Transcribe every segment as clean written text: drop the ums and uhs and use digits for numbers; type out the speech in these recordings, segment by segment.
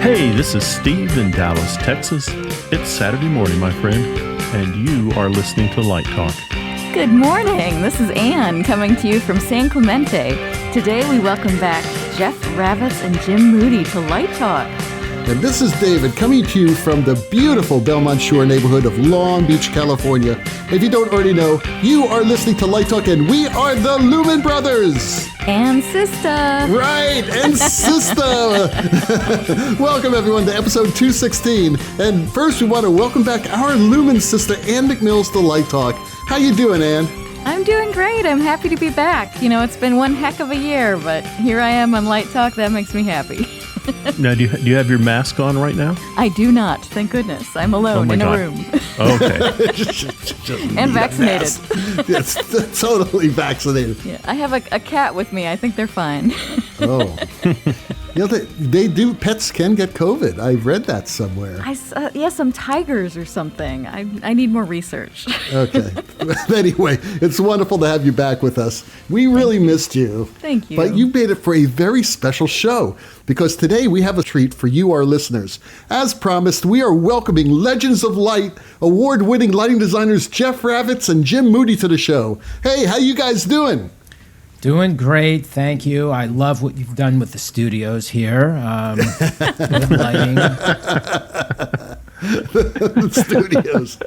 Hey, this is Steve in Dallas, Texas. It's Saturday morning, my friend, and you are listening to Light Talk. Good morning. This is Ann coming to you from San Clemente. Today we welcome back Jeff Ravitz and Jim Moody to Light Talk. And this is David coming to you from the beautiful Belmont Shore neighborhood of Long Beach, California. If you don't already know, you are listening to Light Talk, and we are the Lumen Brothers. And Sistah. Right, and Sistah. Welcome, everyone, to episode 216. And first, we want to welcome back our Lumen sister, Ann McMills, to Light Talk. How you doing, Ann? I'm doing great. I'm happy to be back. You know, it's been one heck of a year, but here I am on Light Talk. That makes me happy. Now, do you have your mask on right now? I do not, thank goodness. I'm alone in a room. Okay. And vaccinated. Yes, totally vaccinated. Yeah, I have a cat with me. I think they're fine. Oh. You know, they do, pets can get COVID. I read that somewhere. Some tigers or something. I need more research. Okay. Anyway, it's wonderful to have you back with us. We really missed you. Thank you. But you made it for a very special show, because today we have a treat for you, our listeners. As promised, we are welcoming Legends of Light, award-winning lighting designers Jeff Ravitz and Jim Moody to the show. Hey, how you guys doing? Doing great, thank you. I love what you've done with the studios here. Good lighting. The studios.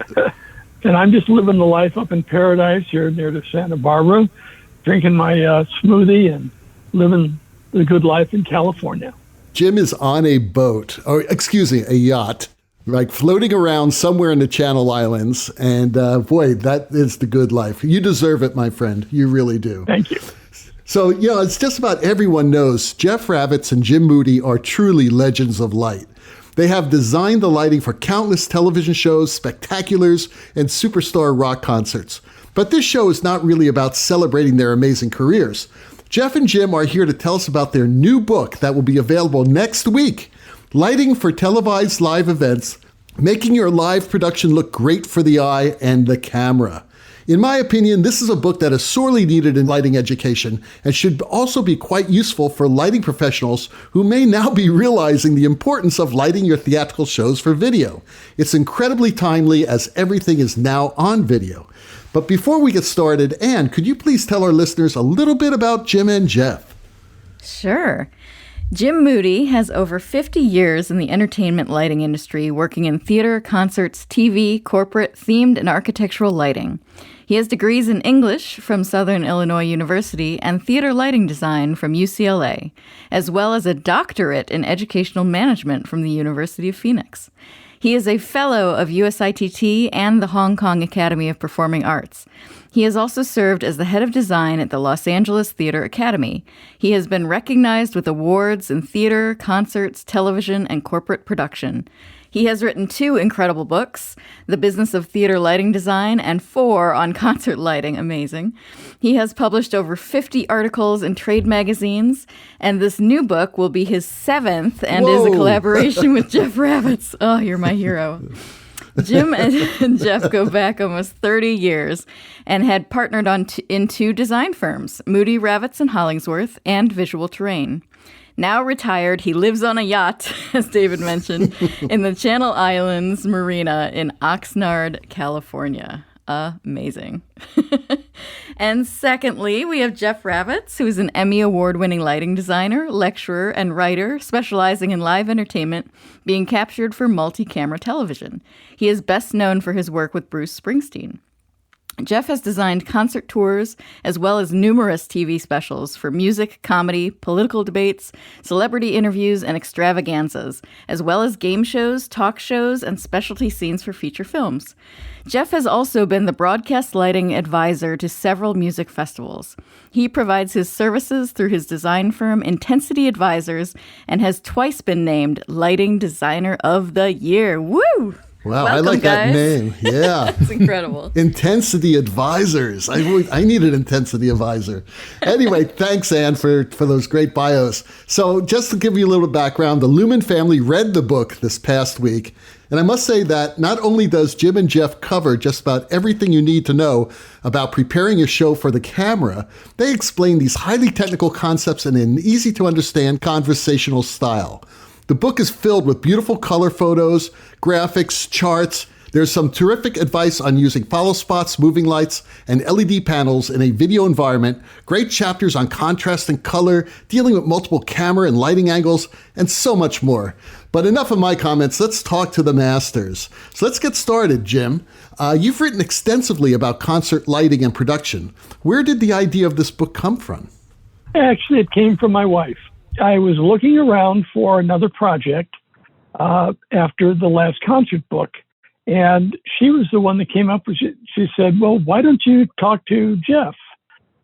And I'm just living the life up in paradise here near to Santa Barbara, drinking my smoothie and living the good life in California. Jim is on a boat, or excuse me, a yacht, like floating around somewhere in the Channel Islands. And boy, that is the good life. You deserve it, my friend. You really do. Thank you. So, you know, it's just about everyone knows Jeff Ravitz and Jim Moody are truly legends of light. They have designed the lighting for countless television shows, spectaculars, and superstar rock concerts. But this show is not really about celebrating their amazing careers. Jeff and Jim are here to tell us about their new book that will be available next week, Lighting for Televised Live Events, Making Your Live Production Look Great for the Eye and the Camera. In my opinion, this is a book that is sorely needed in lighting education and should also be quite useful for lighting professionals who may now be realizing the importance of lighting your theatrical shows for video. It's incredibly timely as everything is now on video. But before we get started, Ann, could you please tell our listeners a little bit about Jim and Jeff? Sure. Jim Moody has over 50 years in the entertainment lighting industry, working in theater, concerts, TV, corporate, themed, and architectural lighting. He has degrees in English from Southern Illinois University and theater lighting design from UCLA, as well as a doctorate in educational management from the University of Phoenix. He is a fellow of USITT and the Hong Kong Academy of Performing Arts. He has also served as the head of design at the Los Angeles Theater Academy. He has been recognized with awards in theater, concerts, television, and corporate production. He has written 2 incredible books, The Business of Theater Lighting Design and 4 on concert lighting. Amazing. He has published over 50 articles in trade magazines, and this new book will be his 7th and is a collaboration with Jeff Ravitz. Oh, you're my hero. Jim and Jeff go back almost 30 years and had partnered in 2 design firms, Moody, Ravitz, and Hollingsworth, and Visual Terrain. Now retired, he lives on a yacht, as David mentioned, in the Channel Islands Marina in Oxnard, California. Amazing. And secondly, we have Jeff Ravitz, who is an Emmy Award-winning lighting designer, lecturer, and writer specializing in live entertainment being captured for multi-camera television. He is best known for his work with Bruce Springsteen. Jeff has designed concert tours as well as numerous TV specials for music, comedy, political debates, celebrity interviews, and extravaganzas, as well as game shows, talk shows, and specialty scenes for feature films. Jeff has also been the broadcast lighting advisor to several music festivals. He provides his services through his design firm, Intensity Advisors, and has twice been named Lighting Designer of the Year. Woo! Wow, Welcome, I like guys. that name. Yeah. It's incredible. Intensity Advisors. I need an Intensity Advisor. Anyway, thanks, Ann, for those great bios. So just to give you a little background, the Lumen family read the book this past week. And I must say that not only does Jim and Jeff cover just about everything you need to know about preparing a show for the camera, they explain these highly technical concepts in an easy-to-understand conversational style. The book is filled with beautiful color photos, graphics, charts. There's some terrific advice on using follow spots, moving lights, and LED panels in a video environment, great chapters on contrast and color, dealing with multiple camera and lighting angles, and so much more. But enough of my comments, let's talk to the masters. So let's get started, Jim. You've written extensively about concert lighting and production. Where did the idea of this book come from? Actually, it came from my wife. I was looking around for another project after the last concert book. And she was the one that came up with it. She said, well, why don't you talk to Jeff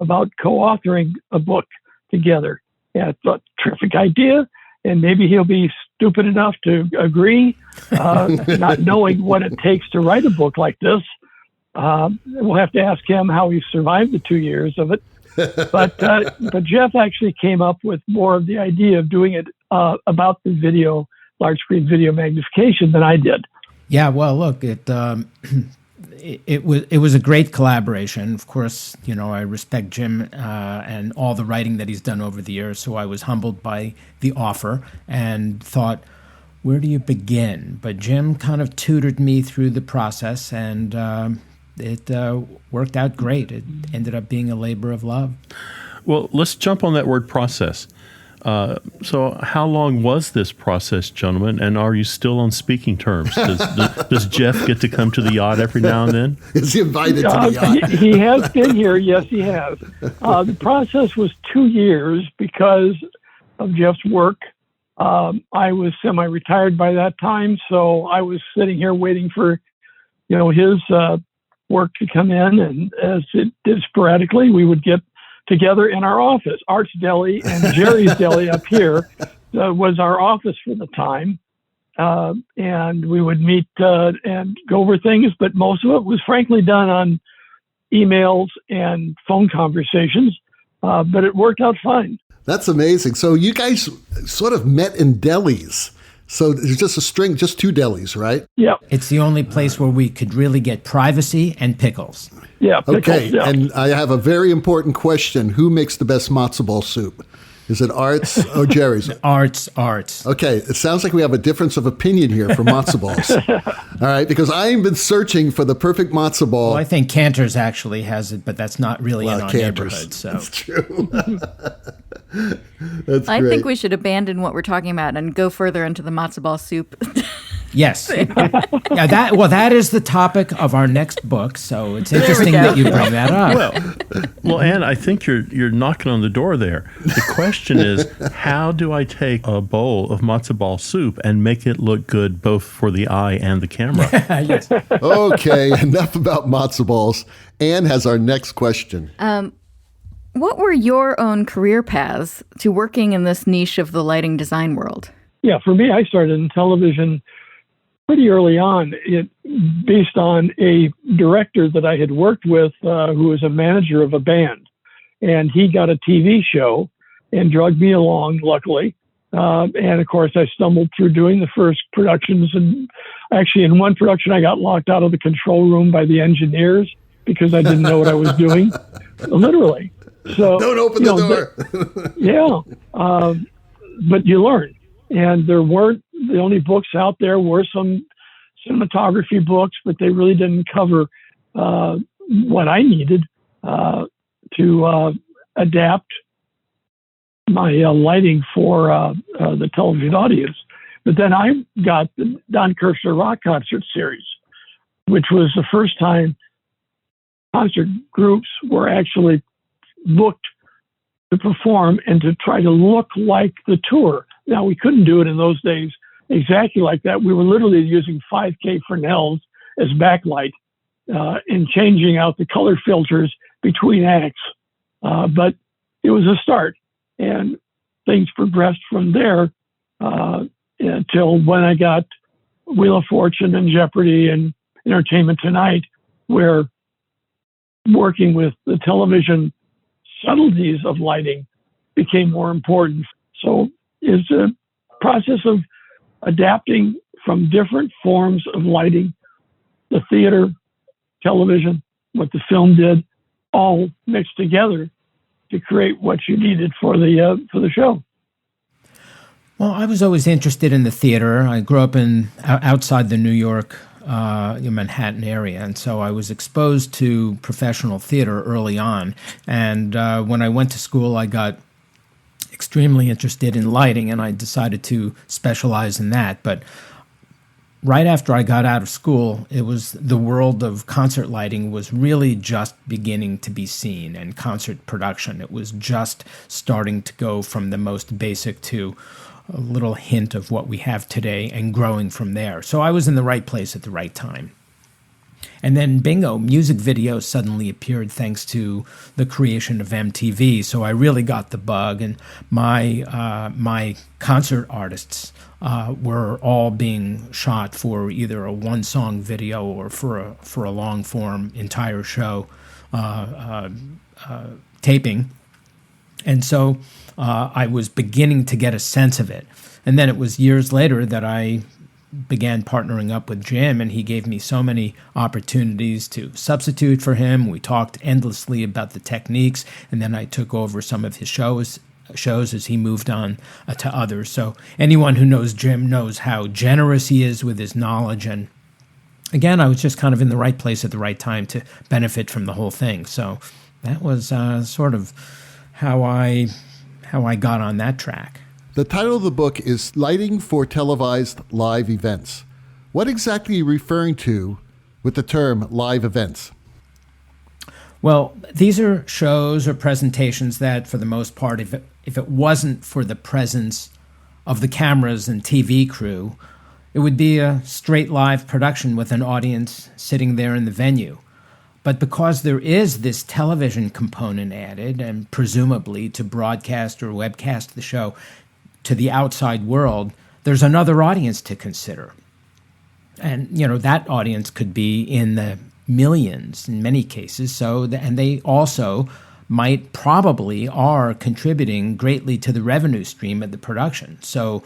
about co-authoring a book together? And I thought, terrific idea. And maybe he'll be stupid enough to agree, not knowing what it takes to write a book like this. We'll have to ask him how he survived the 2 years of it. But Jeff actually came up with more of the idea of doing it about the large screen video magnification than I did. Yeah, well, look, it was a great collaboration. Of course, I respect Jim and all the writing that he's done over the years, so I was humbled by the offer and thought, where do you begin? But Jim kind of tutored me through the process, and it worked out great. It ended up being a labor of love. Well, let's jump on that word process. So how long was this process, gentlemen, and are you still on speaking terms? Does Jeff get to come to the yacht every now and then? Is he invited to the yacht? He has been here. Yes, he has. The process was 2 years because of Jeff's work. I was semi-retired by that time, so I was sitting here waiting for, his work to come in, and as it did sporadically, we would get together in our office. Art's Deli and Jerry's Deli up here was our office for the time. And we would meet and go over things, but most of it was frankly done on emails and phone conversations, but it worked out fine. That's amazing. So you guys sort of met in delis. So there's just two delis, right? Yeah. It's the only place where we could really get privacy and pickles. Yeah. Pickles, okay. Yeah. And I have a very important question. Who makes the best matzo ball soup? Is it Art's or Jerry's? Art's. Okay. It sounds like we have a difference of opinion here for matzo balls. All right. Because I've been searching for the perfect matzo ball. Well, I think Cantor's actually has it, but that's not really in our Cantor's. neighborhood. So. That's true. That's I great. think we should abandon what we're talking about and go further into the matzo ball soup. Yes. Yeah, that is the topic of our next book, so it's interesting that you bring that up. Well, Ann, I think you're knocking on the door there. The question is, how do I take a bowl of matzo ball soup and make it look good both for the eye and the camera? Yes. Okay, enough about matzo balls. Ann has our next question. What were your own career paths to working in this niche of the lighting design world? Yeah, for me, I started in television pretty early on, based on a director that I had worked with who was a manager of a band. And he got a TV show and drugged me along, luckily. And of course, I stumbled through doing the first productions. And actually, in one production, I got locked out of the control room by the engineers because I didn't know what I was doing, literally. So Don't open the door. Yeah. But you learn. And there weren't, the only books out there were some cinematography books, but they really didn't cover what I needed to adapt my lighting for the television audience. But then I got the Don Kirshner Rock Concert Series, which was the first time concert groups were actually booked to perform and to try to look like the tour. Now, we couldn't do it in those days exactly like that. We were literally using 5K Fresnels as backlight and changing out the color filters between acts. But it was a start, and things progressed from there until when I got Wheel of Fortune and Jeopardy and Entertainment Tonight, where working with the television subtleties of lighting became more important. So it's a process of adapting from different forms of lighting, the theater, television, what the film did, all mixed together to create what you needed for the show. Well, I was always interested in the theater. I grew up outside the New York, Manhattan area, and so I was exposed to professional theater early on. And when I went to school, I got extremely interested in lighting, and I decided to specialize in that. But right after I got out of school, it was the world of concert lighting was really just beginning to be seen, and concert production. It was just starting to go from the most basic to a little hint of what we have today and growing from there. So I was in the right place at the right time. And then bingo, music videos suddenly appeared thanks to the creation of MTV. So I really got the bug, and my concert artists were all being shot for either a one-song video or for a long-form entire show taping. And so I was beginning to get a sense of it. And then it was years later that I began partnering up with Jim, and he gave me so many opportunities to substitute for him. We talked endlessly about the techniques, and then I took over some of his shows as he moved on to others. So anyone who knows Jim knows how generous he is with his knowledge. And again, I was just kind of in the right place at the right time to benefit from the whole thing. So that was sort of how I got on that track. The title of the book is Lighting for Televised Live Events. What exactly are you referring to with the term live events? Well, these are shows or presentations that, for the most part, if it wasn't for the presence of the cameras and TV crew, it would be a straight live production with an audience sitting there in the venue. But because there is this television component added, and presumably to broadcast or webcast the show to the outside world, there's another audience to consider. And, that audience could be in the millions in many cases. And they also probably are contributing greatly to the revenue stream of the production. So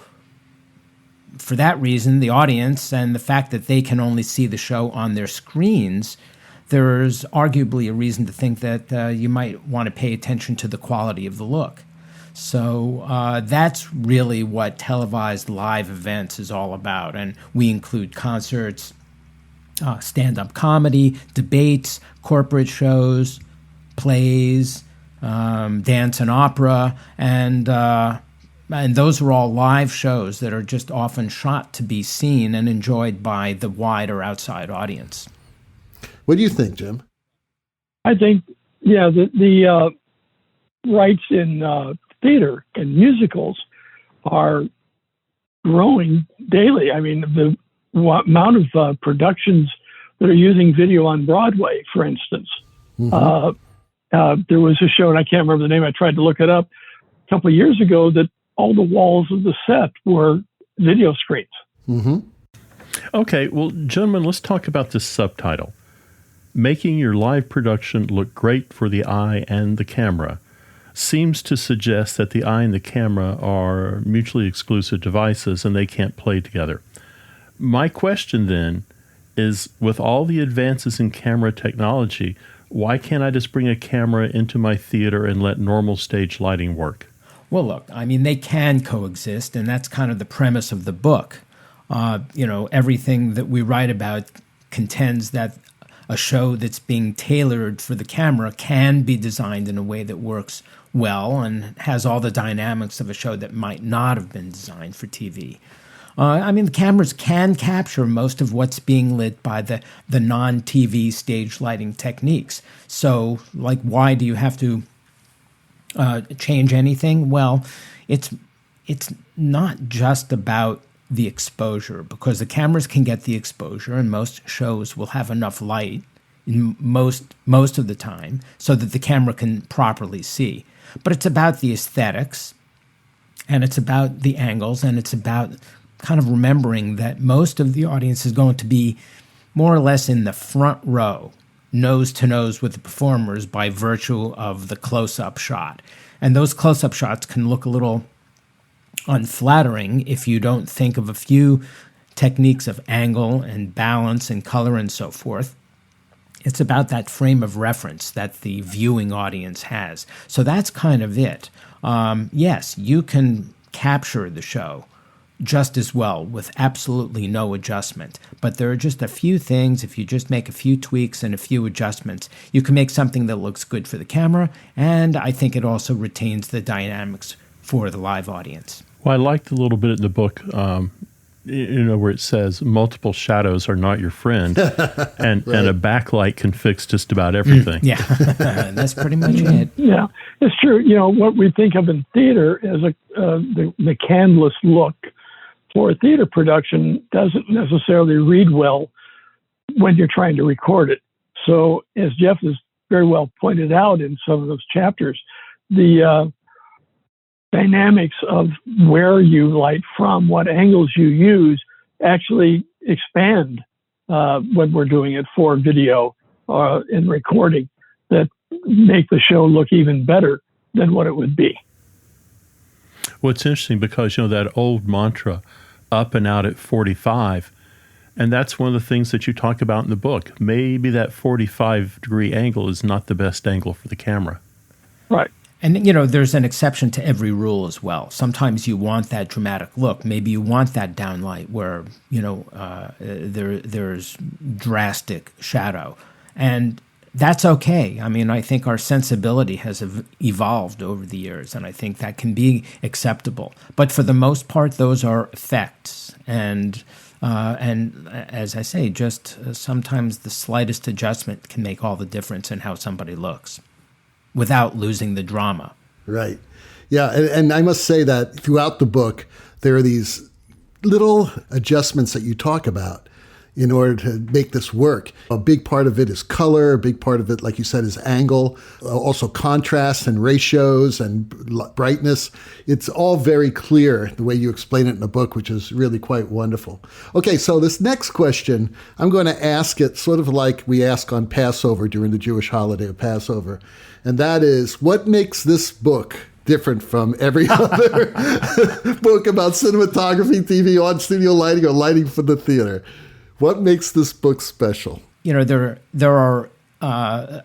for that reason, the audience and the fact that they can only see the show on their screens, there's arguably a reason to think that you might want to pay attention to the quality of the look. So that's really what televised live events is all about. And we include concerts, stand-up comedy, debates, corporate shows, plays, dance and opera, and those are all live shows that are just often shot to be seen and enjoyed by the wide or outside audience. What do you think, Jim? I think, the rights in theater and musicals are growing daily. I mean, the amount of productions that are using video on Broadway, for instance. Mm-hmm. There was a show, and I can't remember the name, I tried to look it up, a couple of years ago, that all the walls of the set were video screens. Mm-hmm. Okay, well, gentlemen, let's talk about this subtitle. Making your live production look great for the eye and the camera seems to suggest that the eye and the camera are mutually exclusive devices and they can't play together. My question then is, with all the advances in camera technology, why can't I just bring a camera into my theater and let normal stage lighting work? Well, look, I mean, they can coexist, and that's kind of the premise of the book. Everything that we write about contends that a show that's being tailored for the camera can be designed in a way that works well and has all the dynamics of a show that might not have been designed for TV. The cameras can capture most of what's being lit by the non-TV stage lighting techniques. So, why do you have to change anything? Well, it's not just about the exposure, because the cameras can get the exposure, and most shows will have enough light in most of the time so that the camera can properly see. But it's about the aesthetics, and it's about the angles, and it's about kind of remembering that most of the audience is going to be more or less in the front row, nose to nose with the performers by virtue of the close-up shot. And those close-up shots can look a little unflattering if you don't think of a few techniques of angle and balance and color and so forth. It's about that frame of reference that the viewing audience has. So that's kind of it. Yes, you can capture the show just as well with absolutely no adjustment. But there are just a few things, if you just make a few tweaks and a few adjustments, you can make something that looks good for the camera, and I think it also retains the dynamics for the live audience. Well, I liked a little bit in the book, where it says multiple shadows are not your friend, and a backlight can fix just about everything. Yeah, that's pretty much it. Yeah, it's true. What we think of in theater as the canvas look for a theater production doesn't necessarily read well when you're trying to record it. So, as Jeff has very well pointed out in some of those chapters, the dynamics of where you light from, what angles you use, actually expand when we're doing it for video and recording, that make the show look even better than what it would be. Well, it's interesting because, that old mantra, up and out at 45, and that's one of the things that you talk about in the book. Maybe that 45-degree angle is not the best angle for the camera. Right. And, there's an exception to every rule as well. Sometimes you want that dramatic look. Maybe you want that downlight where, there's drastic shadow. And that's okay. I mean, I think our sensibility has evolved over the years, and I think that can be acceptable. But for the most part, those are effects. And as I say, just sometimes the slightest adjustment can make all the difference in how somebody looks, without losing the drama. Right. Yeah, and I must say that throughout the book, there are these little adjustments that you talk about in order to make this work. A big part of it is color. A big part of it, like you said, is angle. Also contrast and ratios and brightness. It's all very clear the way you explain it in the book, which is really quite wonderful. Okay, so this next question, I'm going to ask it sort of like we ask on Passover during the Jewish holiday of Passover. And that is, what makes this book different from every other book about cinematography, TV, on-studio lighting, or lighting for the theater? What makes this book special? There are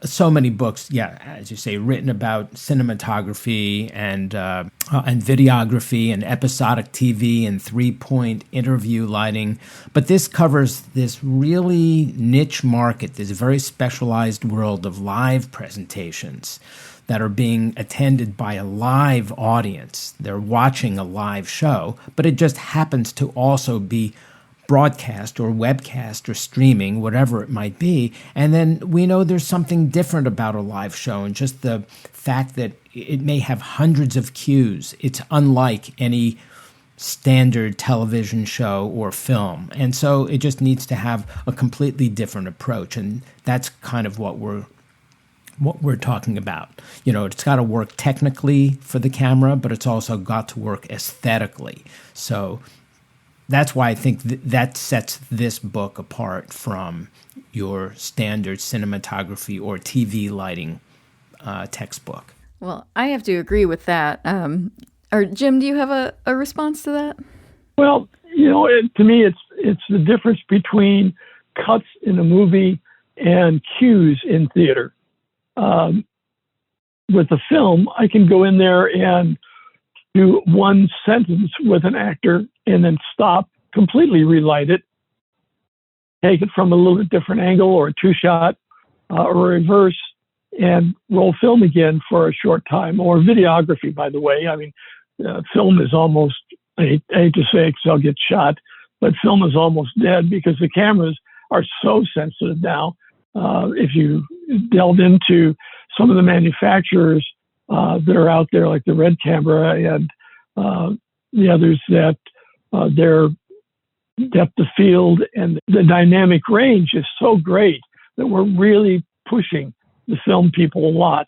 so many books, as you say, written about cinematography and videography and episodic TV and three-point interview lighting. But this covers this really niche market, this very specialized world of live presentations that are being attended by a live audience. They're watching a live show, but it just happens to also be broadcast or webcast or streaming, whatever it might be. And then we know there's something different about a live show, and just the fact that it may have hundreds of cues. It's unlike any standard television show or film. And so it just needs to have a completely different approach. And that's kind of what we're talking about. It's got to work technically for the camera, but it's also got to work aesthetically. So that's why I think that sets this book apart from your standard cinematography or TV lighting textbook. Well, I have to agree with that. Or Jim, do you have a response to that? Well, to me, it's the difference between cuts in a movie and cues in theater. With a film, I can go in there and do one sentence with an actor and then stop, completely relight it, take it from a little bit different angle or a two-shot or reverse, and roll film again for a short time. Or videography, by the way. I mean, film is almost, I hate to say it because I'll get shot, but film is almost dead because the cameras are so sensitive now. If you delve into some of the manufacturers that are out there, like the Red Camera and the others, that their depth of field and the dynamic range is so great that we're really pushing the film people a lot.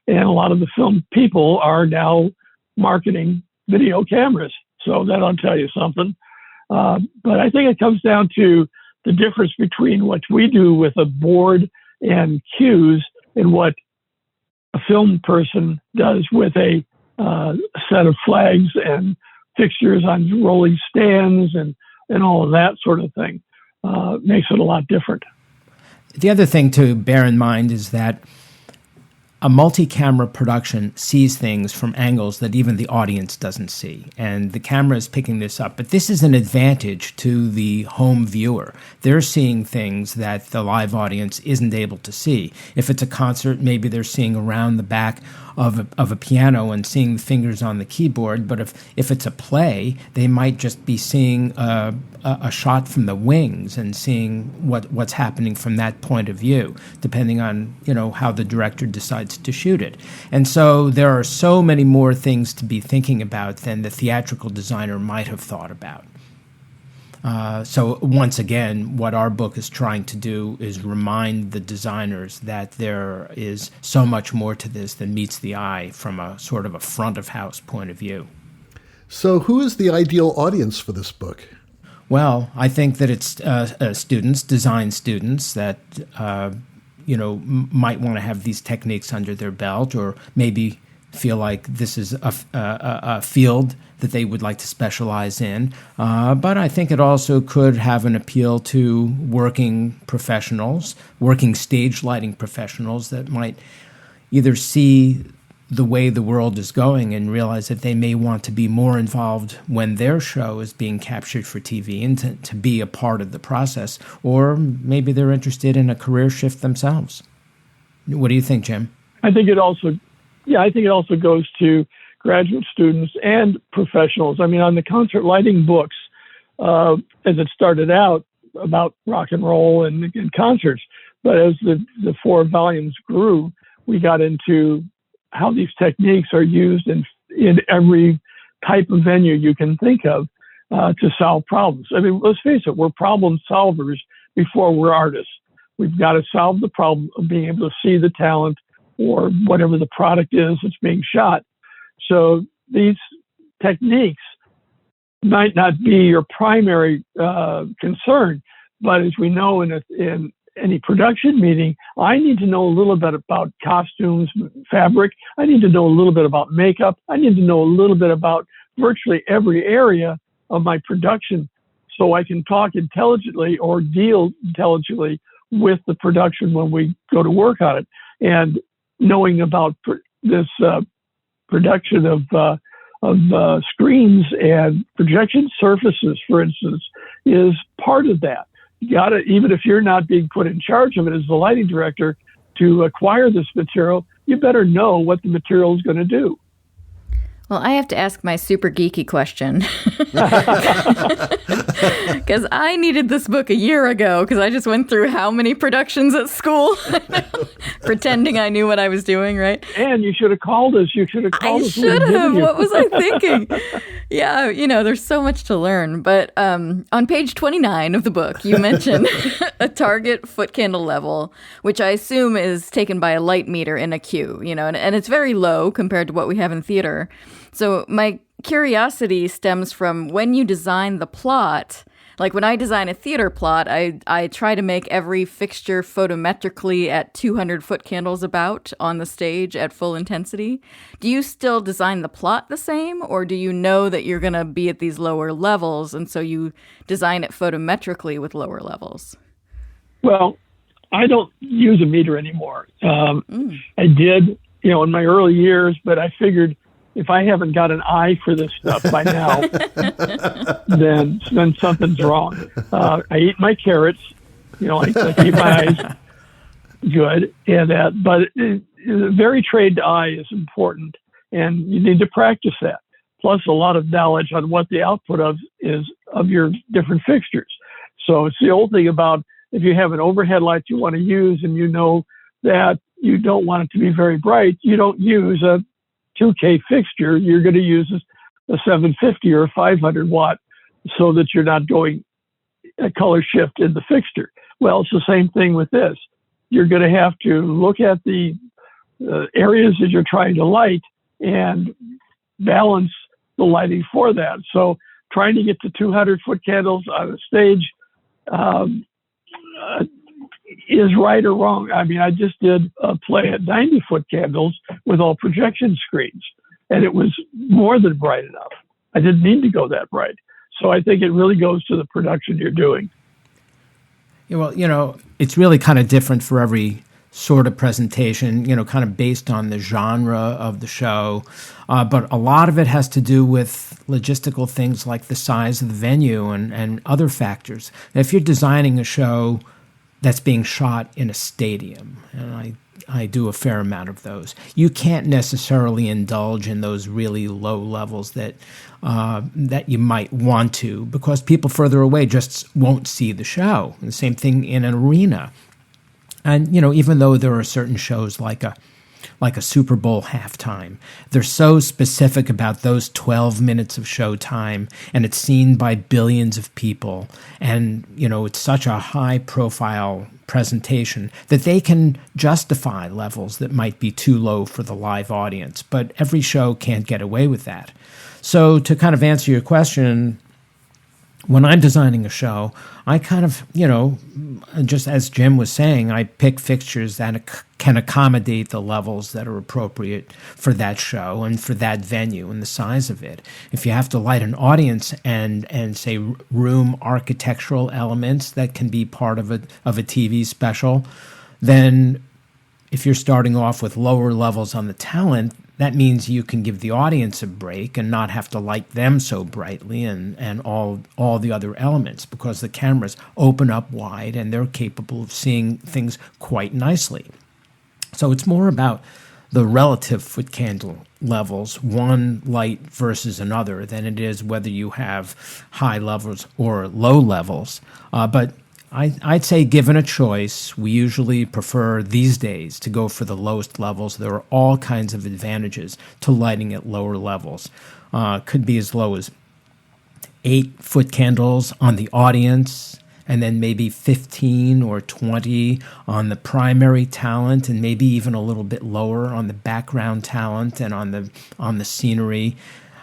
And a lot of the film people are now marketing video cameras. So that'll tell you something. But I think it comes down to the difference between what we do with a board and cues and what a film person does with a set of flags and fixtures on rolling stands and all of that sort of thing. Makes it a lot different. The other thing to bear in mind is that a multi-camera production sees things from angles that even the audience doesn't see, and the camera is picking this up. But this is an advantage to the home viewer. They're seeing things that the live audience isn't able to see. If it's a concert, maybe they're seeing around the back of a piano and seeing the fingers on the keyboard. But if it's a play, they might just be seeing a shot from the wings and seeing what's happening from that point of view, depending on how the director decides to shoot it. And so there are so many more things to be thinking about than the theatrical designer might have thought about. So once again, what our book is trying to do is remind the designers that there is so much more to this than meets the eye from a sort of a front of house point of view. So who is the ideal audience for this book? Well, I think that it's students, design students that might want to have these techniques under their belt, or maybe feel like this is a field that they would like to specialize in. But I think it also could have an appeal to working professionals, working stage lighting professionals that might either see the way the world is going and realize that they may want to be more involved when their show is being captured for TV and to be a part of the process, or maybe they're interested in a career shift themselves. What do you think, Jim? I think it also goes to graduate students and professionals. I mean, on the concert lighting books, as it started out about rock and roll and concerts, but as the 4 volumes grew, we got into how these techniques are used in every type of venue you can think of to solve problems. I mean, let's face it, we're problem solvers before we're artists. We've got to solve the problem of being able to see the talent or whatever the product is that's being shot. So these techniques might not be your primary concern, but as we know in any production meeting, I need to know a little bit about costumes, fabric. I need to know a little bit about makeup. I need to know a little bit about virtually every area of my production so I can talk intelligently or deal intelligently with the production when we go to work on it. And knowing about this production of screens and projection surfaces, for instance, is part of that. You got to, even if you're not being put in charge of it as the lighting director, to acquire this material, you better know what the material is going to do. Well, I have to ask my super geeky question. Because I needed this book a year ago because I just went through how many productions at school pretending I knew what I was doing, right? And you should have called us. You should have called us. I should have. What was I thinking? Yeah, there's so much to learn. But on page 29 of the book, you mentioned a target foot candle level, which I assume is taken by a light meter in a queue, and it's very low compared to what we have in theater. So my curiosity stems from when you design the plot. Like when I design a theater plot, I try to make every fixture photometrically at 200 foot candles about on the stage at full intensity. Do you still design the plot the same, or do you know that you're going to be at these lower levels, and so you design it photometrically with lower levels? Well, I don't use a meter anymore. I did, in my early years, but I figured if I haven't got an eye for this stuff by now, then something's wrong. I eat my carrots, I keep my eyes good, and but a very trained eye is important, and you need to practice that. Plus, a lot of knowledge on what the output of your different fixtures. So it's the old thing about if you have an overhead light you want to use, and you know that you don't want it to be very bright, you don't use a 2K fixture. You're going to use a 750 or a 500 watt so that you're not going a color shift in the fixture. Well, it's the same thing with this. You're going to have to look at the areas that you're trying to light and balance the lighting for that. So trying to get to 200 foot candles on a stage is right or wrong. I mean, I just did a play at 90 foot candles with all projection screens, and it was more than bright enough. I didn't need to go that bright. So I think it really goes to the production you're doing. Well, it's really kind of different for every sort of presentation, kind of based on the genre of the show. But a lot of it has to do with logistical things like the size of the venue and other factors. If you're designing a show that's being shot in a stadium, and I do a fair amount of those, you can't necessarily indulge in those really low levels that you might want to, because people further away just won't see the show. And the same thing in an arena. And, even though there are certain shows like a Super Bowl halftime, they're so specific about those 12 minutes of show time, and it's seen by billions of people. And, it's such a high profile presentation that they can justify levels that might be too low for the live audience. But every show can't get away with that. So to kind of answer your question, when I'm designing a show, I kind of, just as Jim was saying, I pick fixtures that can accommodate the levels that are appropriate for that show and for that venue and the size of it. If you have to light an audience and say room architectural elements that can be part of a TV special, then if you're starting off with lower levels on the talent, that means you can give the audience a break and not have to light them so brightly and all the other elements, because the cameras open up wide and they're capable of seeing things quite nicely. So it's more about the relative foot candle levels, one light versus another, than it is whether you have high levels or low levels. But I'd say, given a choice, we usually prefer these days to go for the lowest levels. There are all kinds of advantages to lighting at lower levels. Could be as low as 8 foot candles on the audience, and then maybe 15 or 20 on the primary talent, and maybe even a little bit lower on the background talent and on the scenery.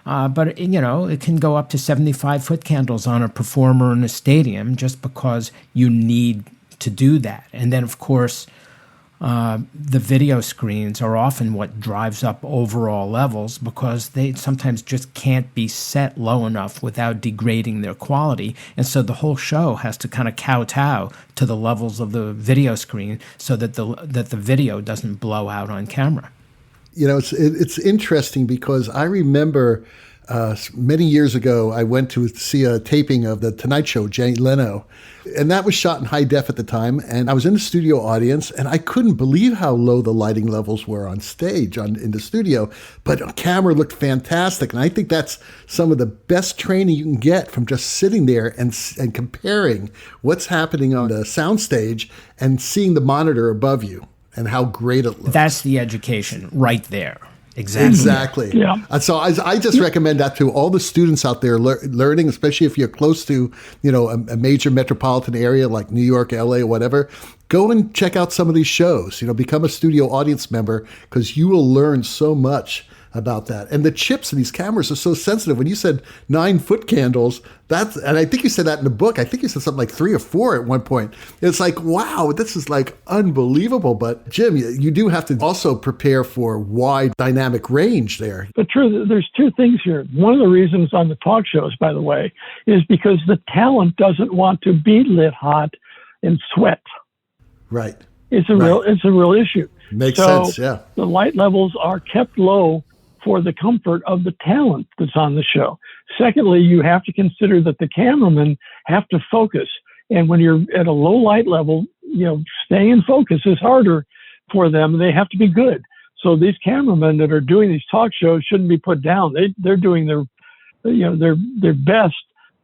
But, it can go up to 75 foot candles on a performer in a stadium just because you need to do that. And then, of course, the video screens are often what drives up overall levels, because they sometimes just can't be set low enough without degrading their quality. And so the whole show has to kind of kowtow to the levels of the video screen so that the video doesn't blow out on camera. It's interesting because I remember many years ago, I went to see a taping of The Tonight Show, Jay Leno, and that was shot in high def at the time. And I was in the studio audience, and I couldn't believe how low the lighting levels were on stage in the studio. But on camera looked fantastic. And I think that's some of the best training you can get from just sitting there and comparing what's happening on the soundstage and seeing the monitor above you and how great it looks. That's the education right there. Exactly. Yeah. So I just recommend that to all the students out there learning, especially if you're close to, a major metropolitan area like New York, LA, or whatever. Go and check out some of these shows. Become a studio audience member, because you will learn so much about that. And the chips in these cameras are so sensitive. When you said 9 foot candles, and I think you said that in the book. I think you said something like 3 or 4 at one point. It's like, wow, this is like unbelievable. But Jim, you do have to also prepare for wide dynamic range there. But true, there's 2 things here. One of the reasons on the talk shows, by the way, is because the talent doesn't want to be lit hot and sweat. Right. It's a real issue. Makes sense, yeah. The light levels are kept low for the comfort of the talent that's on the show. Secondly, you have to consider that the cameramen have to focus. And when you're at a low light level, staying in focus is harder for them. They have to be good. So these cameramen that are doing these talk shows shouldn't be put down. They're doing their best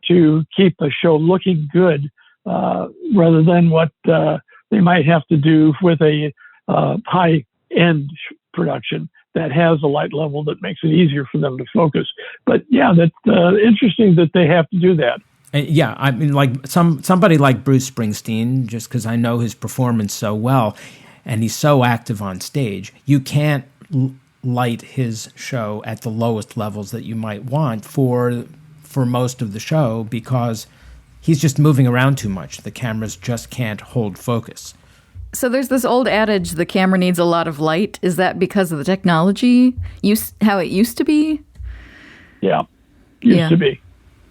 to keep a show looking good, rather than what they might have to do with a high-end production that has a light level that makes it easier for them to focus. But yeah, that's interesting that they have to do that. Yeah, I mean, like somebody like Bruce Springsteen, just because I know his performance so well, and he's so active on stage, you can't light his show at the lowest levels that you might want for most of the show, because he's just moving around too much. The cameras just can't hold focus. So there's this old adage, the camera needs a lot of light. Is that because of the technology, how it used to be? Yeah, used to be.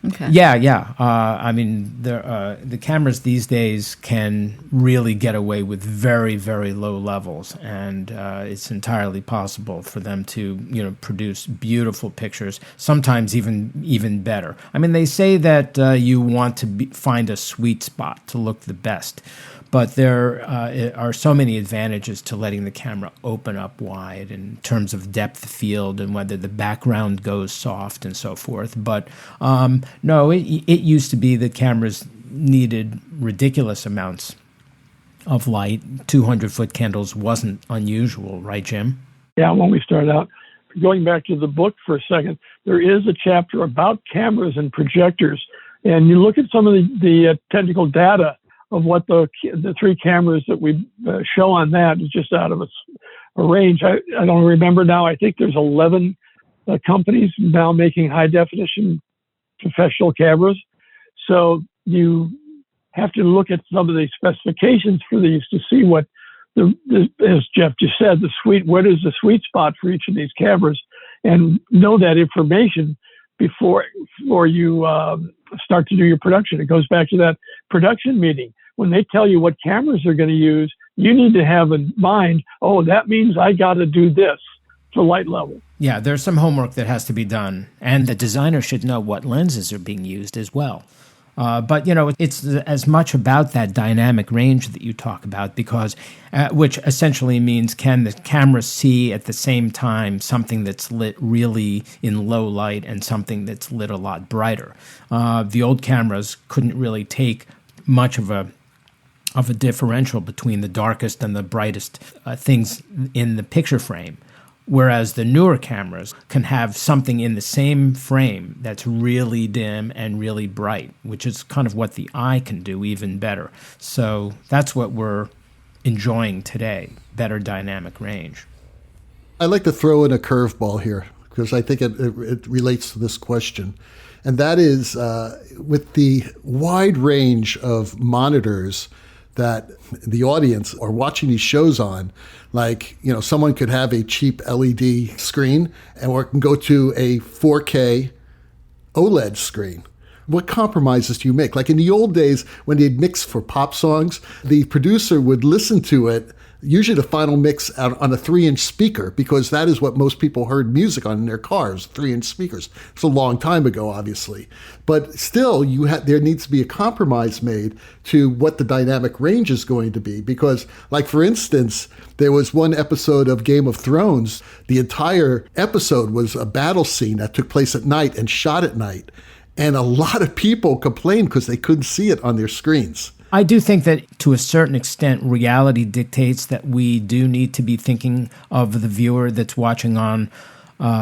Okay. Yeah. I mean, the cameras these days can really get away with very, very low levels, and it's entirely possible for them to, produce beautiful pictures. Sometimes even better. I mean, they say that you want to find a sweet spot to look the best. But there are so many advantages to letting the camera open up wide in terms of depth of field and whether the background goes soft and so forth. But no, it used to be that cameras needed ridiculous amounts of light. 200-foot candles wasn't unusual, right, Jim? Yeah, when we started out. Going back to the book for a second, there is a chapter about cameras and projectors. And you look at some of the technical data of what the three cameras that we show on that is just out of a range. I don't remember now. I think there's 11 companies now making high definition professional cameras. So you have to look at some of the specifications for these to see what as Jeff just said, what is the sweet spot for each of these cameras, and know that information before you start to do your production. It goes back to that production meeting. When they tell you what cameras they're going to use, you need to have in mind, that means I got to do this for light level. Yeah, there's some homework that has to be done, and the designer should know what lenses are being used as well. But, it's as much about that dynamic range that you talk about, because which essentially means, can the camera see at the same time something that's lit really in low light and something that's lit a lot brighter? The old cameras couldn't really take much of a differential between the darkest and the brightest things in the picture frame. Whereas the newer cameras can have something in the same frame that's really dim and really bright, which is kind of what the eye can do even better. So that's what we're enjoying today, better dynamic range. I'd like to throw in a curveball here because I think it relates to this question. And that is with the wide range of monitors that the audience are watching these shows on, like, someone could have a cheap LED screen or can go to a 4K OLED screen. What compromises do you make? Like in the old days when they'd mix for pop songs, the producer would listen to it, usually the final mix on a 3-inch speaker, because that is what most people heard music on in their cars, 3-inch speakers. It's a long time ago, obviously. But still, there needs to be a compromise made to what the dynamic range is going to be. Because, like, for instance, there was one episode of Game of Thrones. The entire episode was a battle scene that took place at night and shot at night. And a lot of people complained because they couldn't see it on their screens. I do think that to a certain extent, reality dictates that we do need to be thinking of the viewer that's watching on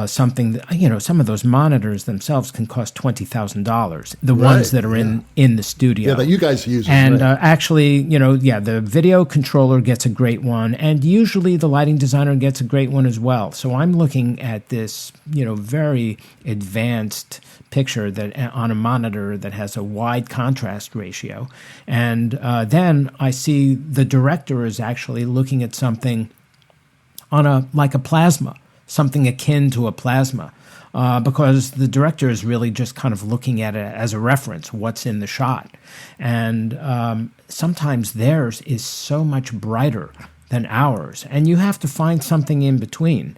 something that, some of those monitors themselves can cost $20,000. The ones that are in the studio. Yeah, that you guys use. And right. Actually, the video controller gets a great one, and usually the lighting designer gets a great one as well. So I'm looking at this, very advanced picture that on a monitor that has a wide contrast ratio. And then I see the director is actually looking at something on like a plasma, something akin to a plasma, because the director is really just kind of looking at it as a reference, what's in the shot. And sometimes theirs is so much brighter than ours, and you have to find something in between,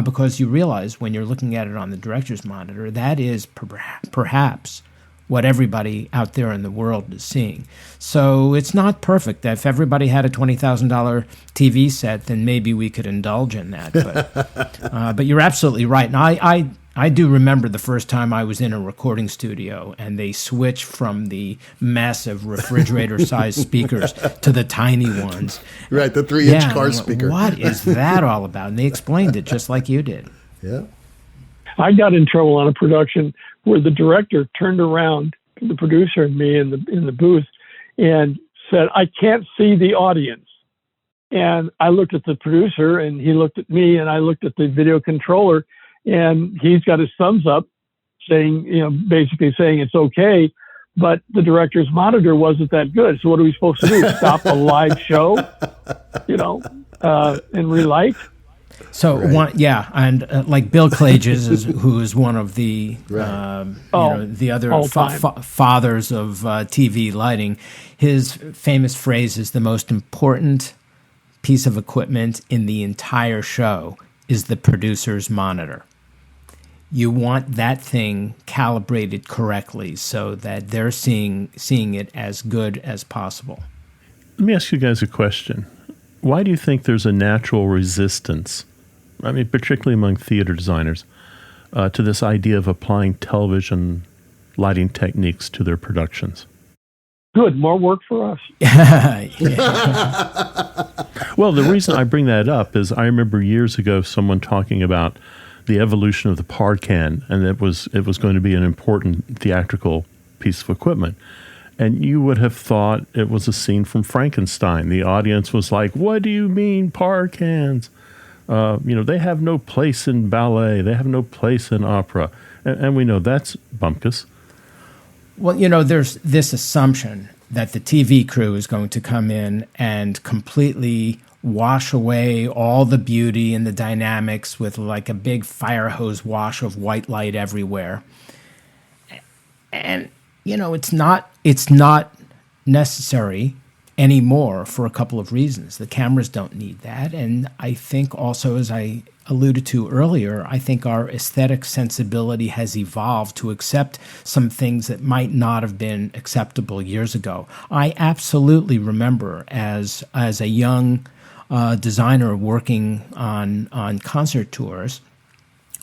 because you realize when you're looking at it on the director's monitor, that is perhaps what everybody out there in the world is seeing. So it's not perfect. If everybody had a $20,000 TV set, then maybe we could indulge in that. But you're absolutely right. And I do remember the first time I was in a recording studio and they switched from the massive refrigerator-sized speakers to the tiny ones. Right, the 3-inch car speaker. What is that all about? And they explained it just like you did. Yeah. I got in trouble on a production where the director turned around to the producer and me in the booth and said, "I can't see the audience." And I looked at the producer and he looked at me and I looked at the video controller, and he's got his thumbs up saying, basically saying it's okay, but the director's monitor wasn't that good. So what are we supposed to do? Stop a live show, and relight? So and like Bill Klages, who is one of the the other fathers of TV lighting. His famous phrase is, the most important piece of equipment in the entire show is the producer's monitor. You want that thing calibrated correctly so that they're seeing it as good as possible. Let me ask you guys a question. Why do you think there's a natural resistance, I mean, particularly among theater designers, to this idea of applying television lighting techniques to their productions? Good, more work for us. Well, the reason I bring that up is I remember years ago someone talking about the evolution of the Parcan, and it was going to be an important theatrical piece of equipment. And you would have thought it was a scene from Frankenstein. The audience was like, "What do you mean, Parcans? They have no place in ballet. They have no place in opera." And we know that's bumpkus. Well, there's this assumption that the TV crew is going to come in and completely wash away all the beauty and the dynamics with like a big fire hose wash of white light everywhere. And it's not necessary anymore for a couple of reasons. The cameras don't need that. And I think also, as I alluded to earlier, I think our aesthetic sensibility has evolved to accept some things that might not have been acceptable years ago. I absolutely remember as a young designer working on concert tours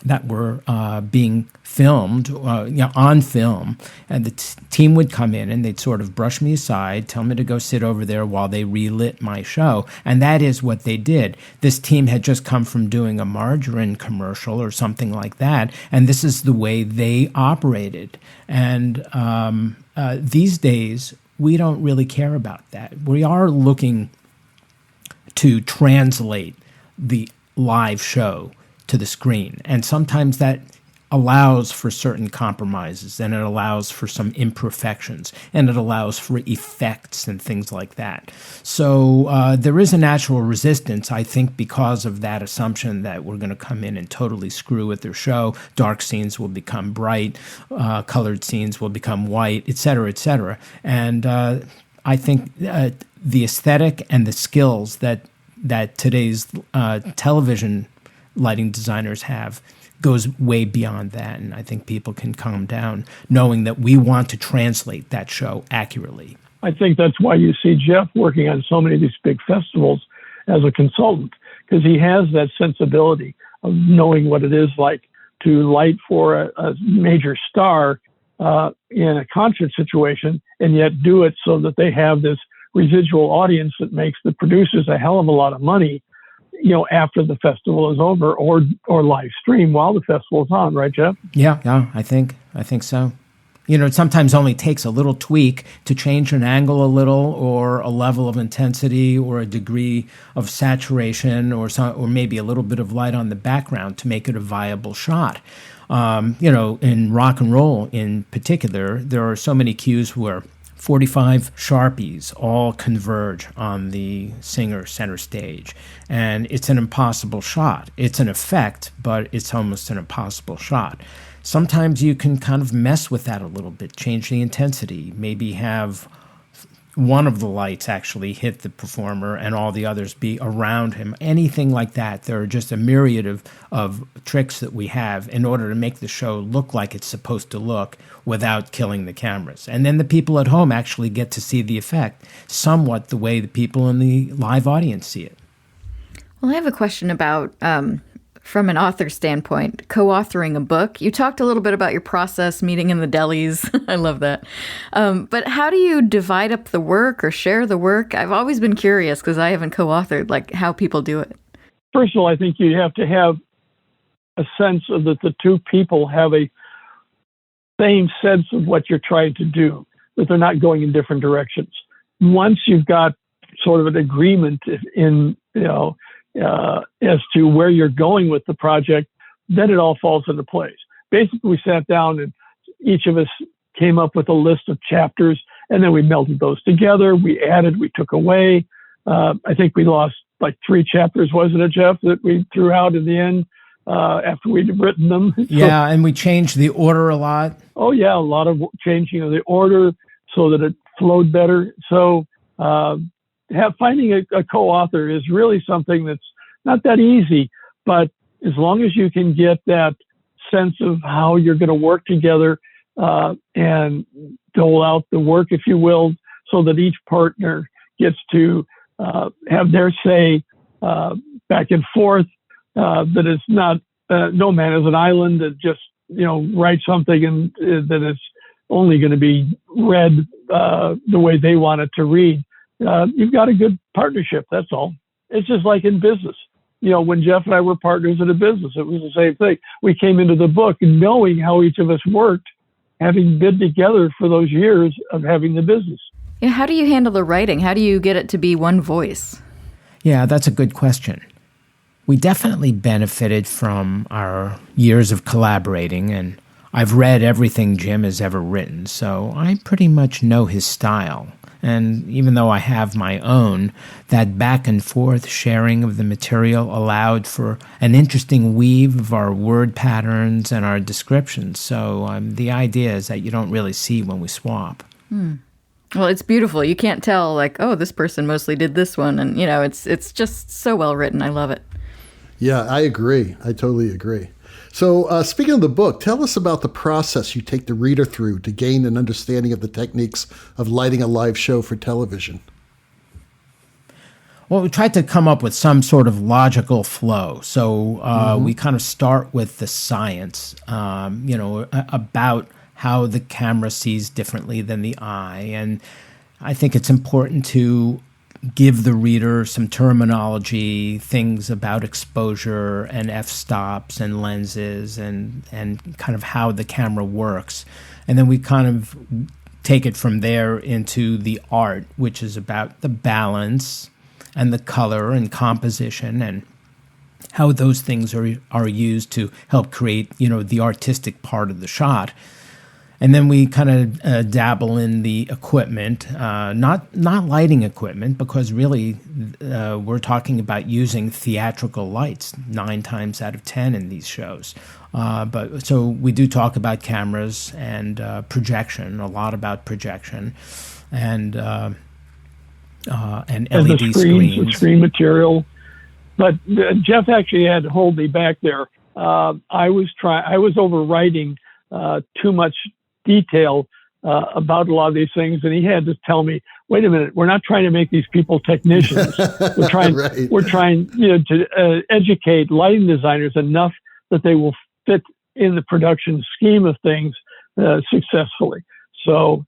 that were being filmed, on film, and the team would come in and they'd sort of brush me aside, tell me to go sit over there while they relit my show, and that is what they did. This team had just come from doing a margarine commercial or something like that, and this is the way they operated. And these days, we don't really care about that. We are looking to translate the live show to the screen. And sometimes that allows for certain compromises, and it allows for some imperfections, and it allows for effects and things like that. So there is a natural resistance, I think, because of that assumption that we're going to come in and totally screw with their show. Dark scenes will become bright, colored scenes will become white, et cetera, et cetera. And I think the aesthetic and the skills that today's television lighting designers have goes way beyond that, and I think people can calm down knowing that we want to translate that show accurately. I think that's why you see Jeff working on so many of these big festivals as a consultant, because he has that sensibility of knowing what it is like to light for a major star in a concert situation, and yet do it so that they have this residual audience that makes the producers a hell of a lot of money, after the festival is over, or live stream while the festival is on, right, Jeff? Yeah, I think so. It sometimes only takes a little tweak to change an angle a little, or a level of intensity, or a degree of saturation, or maybe a little bit of light on the background to make it a viable shot. In rock and roll in particular, there are so many cues where 45 Sharpies all converge on the singer center stage. And it's an impossible shot. It's an effect, but it's almost an impossible shot. Sometimes you can kind of mess with that a little bit, change the intensity, maybe have one of the lights actually hit the performer and all the others be around him, anything like that. There are just a myriad of tricks that we have in order to make the show look like it's supposed to look without killing the cameras. And then the people at home actually get to see the effect somewhat the way the people in the live audience see it. Well, I have a question about, from an author standpoint, co-authoring a book. You talked a little bit about your process, meeting in the delis. I love that. But how do you divide up the work or share the work? I've always been curious because I haven't co-authored, like how people do it. First of all, I think you have to have a sense of that the two people have a same sense of what you're trying to do, that they're not going in different directions. Once you've got sort of an agreement as to where you're going with the project, then it all falls into place. Basically, we sat down and each of us came up with a list of chapters, and then we melded those together. We added, we took away. I think we lost like 3 chapters, wasn't it, Jeff, that we threw out in the end after we'd written them? Yeah, and we changed the order a lot. Oh, yeah, a lot of changing of the order so that it flowed better. So finding a co-author is really something that's not that easy, but as long as you can get that sense of how you're going to work together and dole out the work, if you will, so that each partner gets to have their say back and forth, that it's not, no man is an island that just, write something and that it's only going to be read the way they want it to read. You've got a good partnership, that's all. It's just like in business. When Jeff and I were partners in a business, it was the same thing. We came into the book knowing how each of us worked, having been together for those years of having the business. Yeah, how do you handle the writing? How do you get it to be one voice? Yeah, that's a good question. We definitely benefited from our years of collaborating, and I've read everything Jim has ever written, so I pretty much know his style. And even though I have my own, that back and forth sharing of the material allowed for an interesting weave of our word patterns and our descriptions. So the idea is that you don't really see when we swap. Well, it's beautiful. You can't tell, like, oh, this person mostly did this one. And, it's just so well written. I love it. Yeah, I agree. I totally agree. So speaking of the book, tell us about the process you take the reader through to gain an understanding of the techniques of lighting a live show for television. Well, we tried to come up with some sort of logical flow. So we kind of start with the science, about how the camera sees differently than the eye. And I think it's important to give the reader some terminology, things about exposure and f-stops and lenses and kind of how the camera works. And then we kind of take it from there into the art, which is about the balance and the color and composition and how those things are used to help create, the artistic part of the shot. And then we kind of dabble in the equipment, not lighting equipment, because really we're talking about using theatrical lights 9 times out of 10 in these shows. But so we do talk about cameras and projection, a lot about projection, and LED the screens. The screen material. But Jeff actually had to hold me back there. I was overwriting too much detail about a lot of these things, and he had to tell me, wait a minute, we're not trying to make these people technicians. We're trying right. We're trying to educate lighting designers enough that they will fit in the production scheme of things successfully. So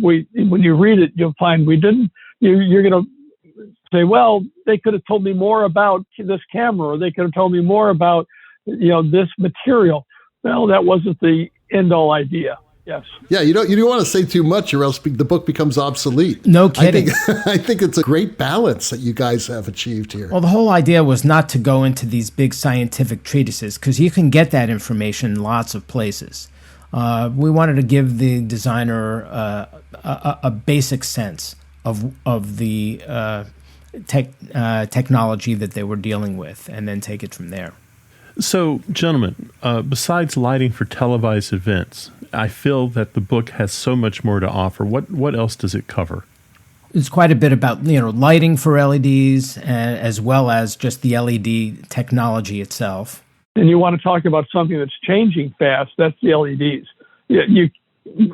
when you read it, you'll find we didn't. You're going to say, well, they could have told me more about this camera, or they could have told me more about this material. Well, that wasn't the end-all idea. Yes. Yeah, you don't want to say too much, or else the book becomes obsolete. No kidding. I think it's a great balance that you guys have achieved here. Well, the whole idea was not to go into these big scientific treatises, because you can get that information in lots of places. We wanted to give the designer a basic sense of the technology that they were dealing with, and then take it from there. So, gentlemen, besides lighting for televised events, I feel that the book has so much more to offer. What else does it cover? It's quite a bit about lighting for LEDs, as well as just the LED technology itself. And you want to talk about something that's changing fast, that's the LEDs. You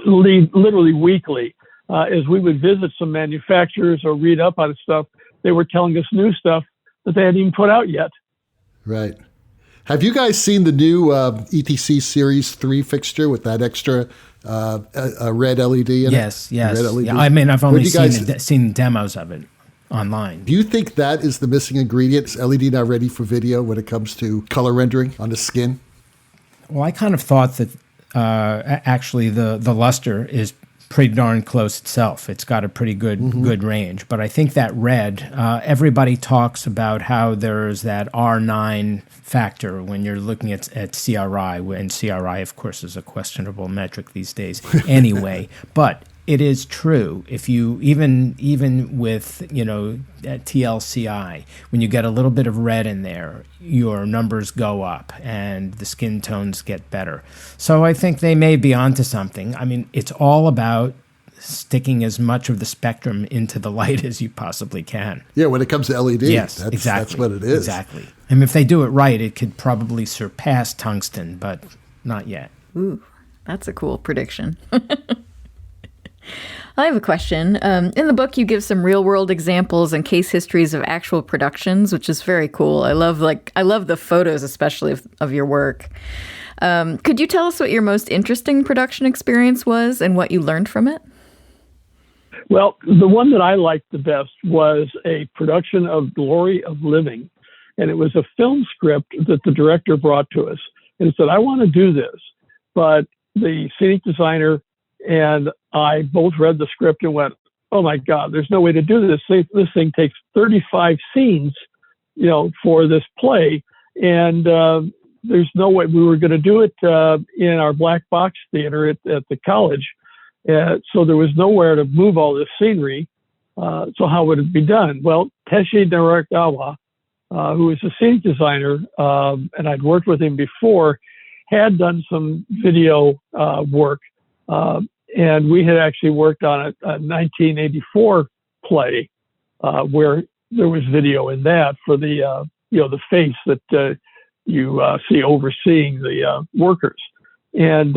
literally weekly, as we would visit some manufacturers or read up on stuff, they were telling us new stuff that they hadn't even put out yet. Right. Have you guys seen the new ETC Series 3 fixture with that extra a red LED in it? Yes. Red LED? Yeah, I mean, I've only seen demos of it online. Do you think that is the missing ingredient? Is LED not ready for video when it comes to color rendering on the skin? Well, I kind of thought that actually the luster is pretty darn close itself. It's got a pretty good range. But I think that red, everybody talks about how there's that R9 factor when you're looking at CRI, and CRI, of course, is a questionable metric these days anyway. But it is true. If you even with at TLCI, when you get a little bit of red in there, your numbers go up and the skin tones get better. So I think they may be onto something. I mean, it's all about sticking as much of the spectrum into the light as you possibly can. Yeah, when it comes to LED, yes, exactly. That's what it is. Exactly. And if they do it right, it could probably surpass tungsten, but not yet. Ooh, that's a cool prediction. I have a question. In the book, you give some real-world examples and case histories of actual productions, which is very cool. I love the photos, especially of your work. Could you tell us what your most interesting production experience was and what you learned from it? Well, the one that I liked the best was a production of Glory of Living. And it was a film script that the director brought to us and said, I want to do this. But the scenic designer and I both read the script and went, oh my God, there's no way to do this. This thing takes 35 scenes, for this play. And there's no way we were going to do it in our black box theater at the college. So there was nowhere to move all this scenery. So how would it be done? Well, Teshi Narakawa, who was a scenic designer, and I'd worked with him before, had done some video work. And we had actually worked on a 1984 play where there was video in that for the face that you see overseeing the workers. And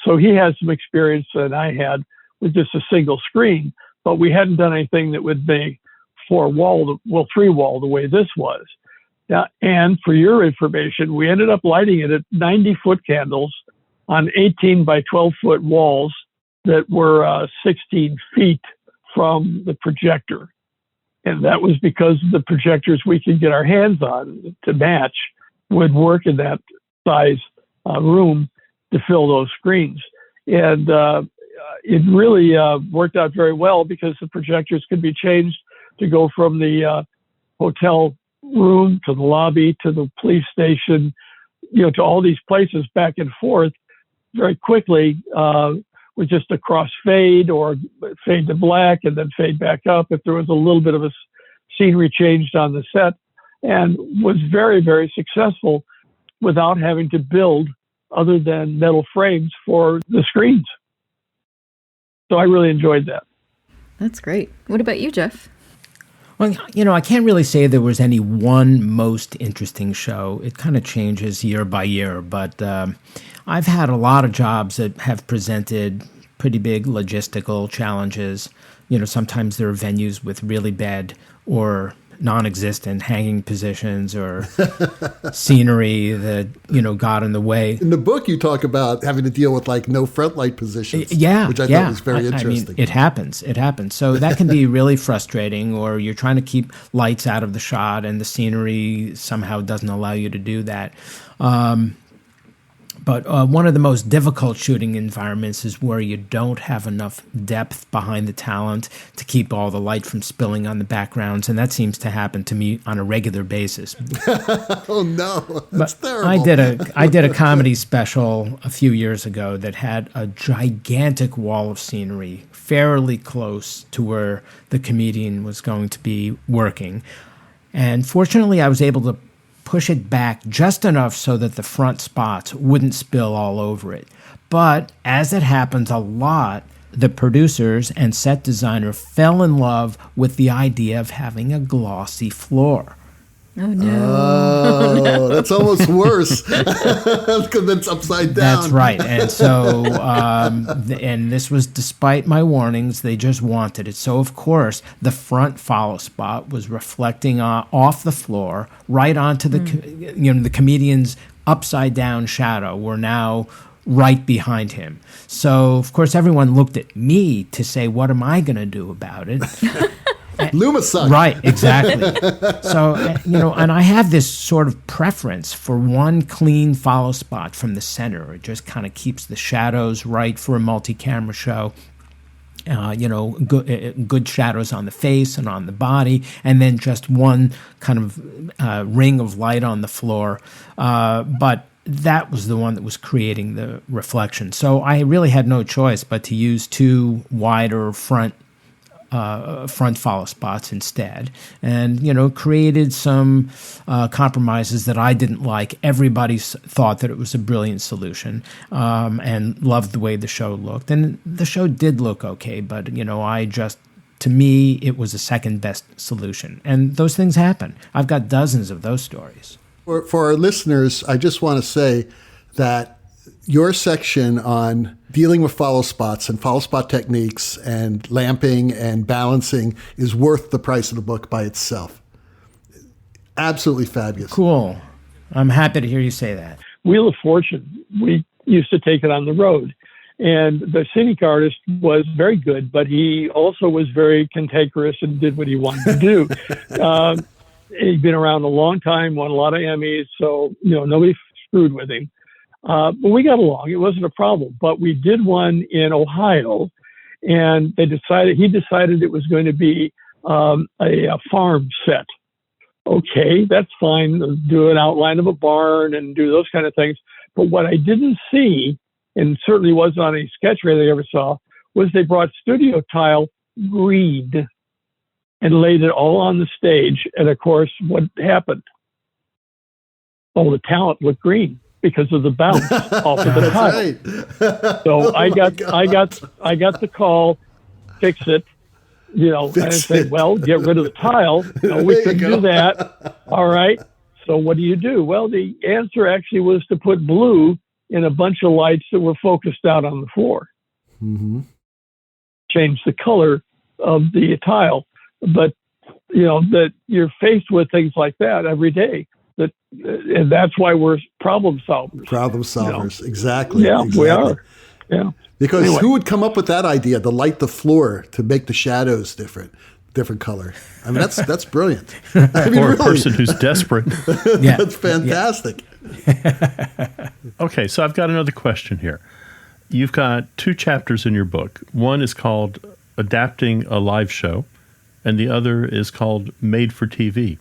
so he had some experience and I had with just a single screen, but we hadn't done anything that would be 3-wall the way this was. And for your information, we ended up lighting it at 90-foot candles on 18 by 12-foot walls that were 16 feet from the projector. And that was because the projectors we could get our hands on to match would work in that size room to fill those screens. And it really worked out very well because the projectors could be changed to go from the hotel room to the lobby to the police station, to all these places back and forth very quickly with just a crossfade or fade to black and then fade back up if there was a little bit of a scenery changed on the set, and was very, very successful without having to build other than metal frames for the screens. So I really enjoyed that. That's great. What about you, Jeff? Well, I can't really say there was any one most interesting show. It kind of changes year by year, but I've had a lot of jobs that have presented pretty big logistical challenges. Sometimes there are venues with really bad or non-existent hanging positions or scenery that, got in the way. In the book, you talk about having to deal with no front light positions, which I thought was very interesting. I mean, it happens. So that can be really frustrating, or you're trying to keep lights out of the shot and the scenery somehow doesn't allow you to do that. But one of the most difficult shooting environments is where you don't have enough depth behind the talent to keep all the light from spilling on the backgrounds, and that seems to happen to me on a regular basis. Oh no, that's terrible. I did a comedy special a few years ago that had a gigantic wall of scenery fairly close to where the comedian was going to be working, and fortunately I was able to push it back just enough so that the front spots wouldn't spill all over it. But as it happens a lot, the producers and set designer fell in love with the idea of having a glossy floor. Oh, no. Oh, no. That's almost worse because it's upside down. That's right. And so, and this was despite my warnings, they just wanted it. So, of course, the front follow spot was reflecting off the floor right onto the comedian's upside down shadow. We're now right behind him. So, of course, everyone looked at me to say, what am I going to do about it? Luma sucked. Right, exactly. So, and I have this sort of preference for one clean follow spot from the center. It just kind of keeps the shadows right for a multi-camera show. Good shadows on the face and on the body, and then just one kind of ring of light on the floor. But that was the one that was creating the reflection. So I really had no choice but to use two wider front follow spots instead, and created some compromises that I didn't like. Everybody thought that it was a brilliant solution, and loved the way the show looked, and the show did look okay. But to me, it was a second best solution, and those things happen. I've got dozens of those stories. For our listeners, I just want to say that your section on dealing with follow spots and follow spot techniques and lamping and balancing is worth the price of the book by itself. Absolutely fabulous. Cool. I'm happy to hear you say that. Wheel of Fortune, we used to take it on the road. And the scenic artist was very good, but he also was very cantankerous and did what he wanted to do. He'd been around a long time, won a lot of Emmys, so nobody screwed with him. But we got along. It wasn't a problem. But we did one in Ohio, and he decided it was going to be a farm set. Okay, that's fine. Do an outline of a barn and do those kind of things. But what I didn't see, and certainly wasn't on any sketch reel I ever saw, was they brought studio tile green and laid it all on the stage. And of course, what happened? All the talent looked green because of the bounce off of the tile. Right. So I got the call, fix it. And I said, well, get rid of the tile. We couldn't do that. All right. So what do you do? Well, the answer actually was to put blue in a bunch of lights that were focused out on the floor. Mm-hmm. Change the color of the tile. But, that you're faced with things like that every day. And that's why we're problem solvers. Problem solvers, exactly. Yeah, exactly. we are. Yeah. Because anyway. Who would come up with that idea to light the floor to make the shadows different color? I mean, that's brilliant. I mean, or a really, person who's desperate. Yeah. That's fantastic. Okay, so I've got another question here. You've got two chapters in your book. One is called Adapting a Live Show, and the other is called Made for TV.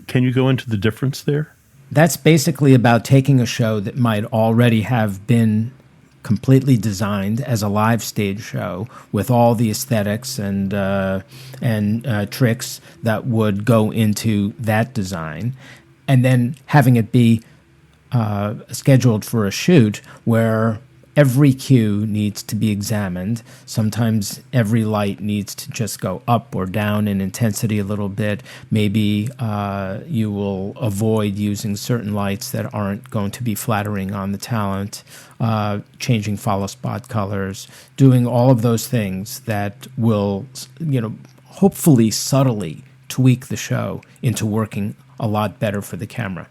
Can you go into the difference there? That's basically about taking a show that might already have been completely designed as a live stage show with all the aesthetics and tricks that would go into that design, and then having it be scheduled for a shoot where every cue needs to be examined. Sometimes every light needs to just go up or down in intensity a little bit. Maybe you will avoid using certain lights that aren't going to be flattering on the talent, changing follow spot colors, doing all of those things that will, hopefully subtly tweak the show into working a lot better for the camera.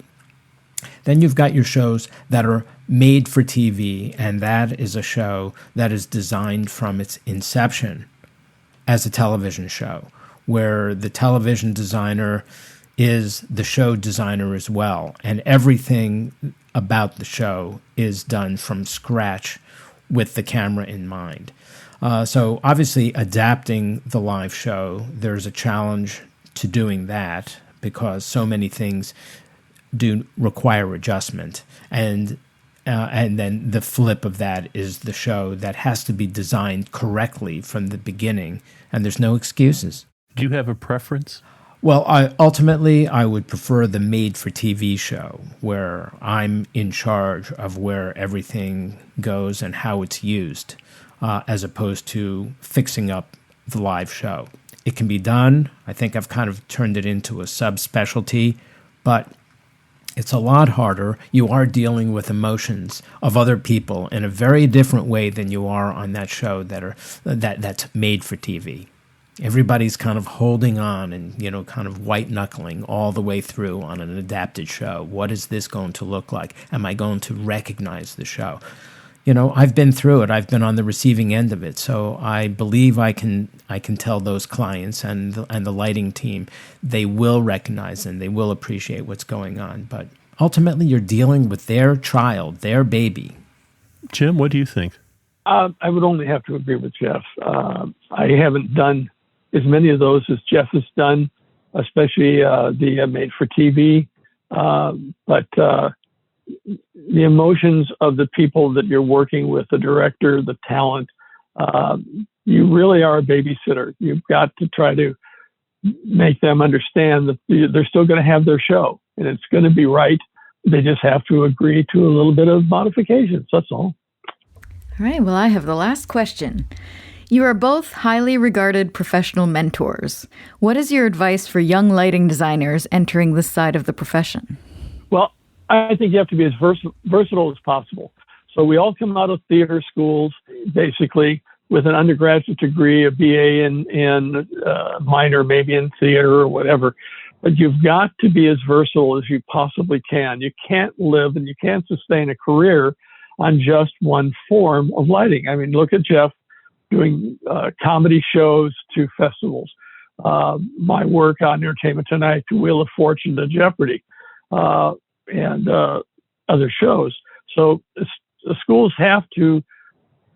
Then you've got your shows that are made for TV, and that is a show that is designed from its inception as a television show, where the television designer is the show designer as well, and everything about the show is done from scratch with the camera in mind. So obviously adapting the live show, there's a challenge to doing that because so many things do require adjustment, and then the flip of that is the show that has to be designed correctly from the beginning, and there's no excuses. Do you have a preference? Well, ultimately, I would prefer the made-for-TV show, where I'm in charge of where everything goes and how it's used, as opposed to fixing up the live show. It can be done. I think I've kind of turned it into a subspecialty, but it's a lot harder. You are dealing with emotions of other people in a very different way than you are on that show that's made for TV. Everybody's kind of holding on and, kind of white-knuckling all the way through on an adapted show. What is this going to look like? Am I going to recognize the show? I've been through it. I've been on the receiving end of it. So I believe I can tell those clients and the lighting team, they will recognize and they will appreciate what's going on. But ultimately, you're dealing with their child, their baby. Jim, what do you think? I would only have to agree with Jeff. I haven't done as many of those as Jeff has done, especially the made for TV. But the emotions of the people that you're working with, the director, the talent. You really are a babysitter. You've got to try to make them understand that they're still going to have their show and it's going to be right. They just have to agree to a little bit of modifications. That's all. All right. Well, I have the last question. You are both highly regarded professional mentors. What is your advice for young lighting designers entering this side of the profession? Well, I think you have to be as versatile as possible. So we all come out of theater schools, basically, with an undergraduate degree, a BA in minor, maybe in theater or whatever. But you've got to be as versatile as you possibly can. You can't live and you can't sustain a career on just one form of lighting. I mean, look at Jeff doing comedy shows to festivals. My work on Entertainment Tonight, to Wheel of Fortune, to Jeopardy, and other shows. So the schools have to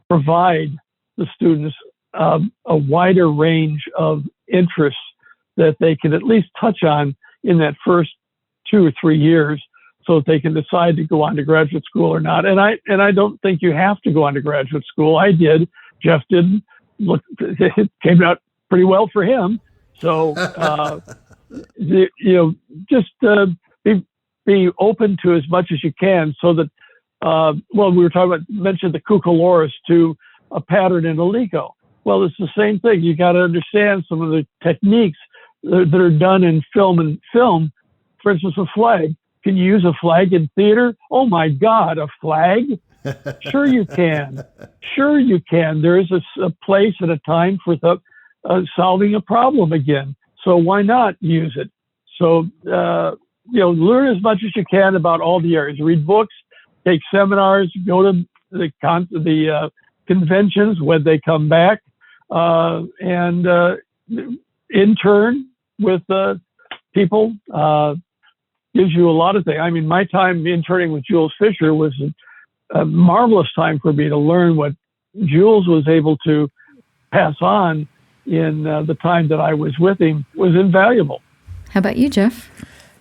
provide the students a wider range of interests that they can at least touch on in that first 2 or 3 years, so that they can decide to go on to graduate school or not. And I don't think you have to go on to graduate school. I did. Jeff didn't. Look, it came out pretty well for him. So just be open to as much as you can, so that we were talking about, mentioned the Cucaloris to a pattern in a Lico. Well, it's the same thing. You got to understand some of the techniques that are done in film. For instance, a flag. Can you use a flag in theater? Oh my God, a flag? Sure you can. Sure you can. There is a place and a time for solving a problem again. So why not use it? So, learn as much as you can about all the areas. Read books, take seminars, go to the conventions when they come back, and intern with people. Gives you a lot of things. I mean, my time interning with Jules Fisher was a marvelous time for me to learn what Jules was able to pass on in the time that I was with him. Was invaluable. How about you, Jeff?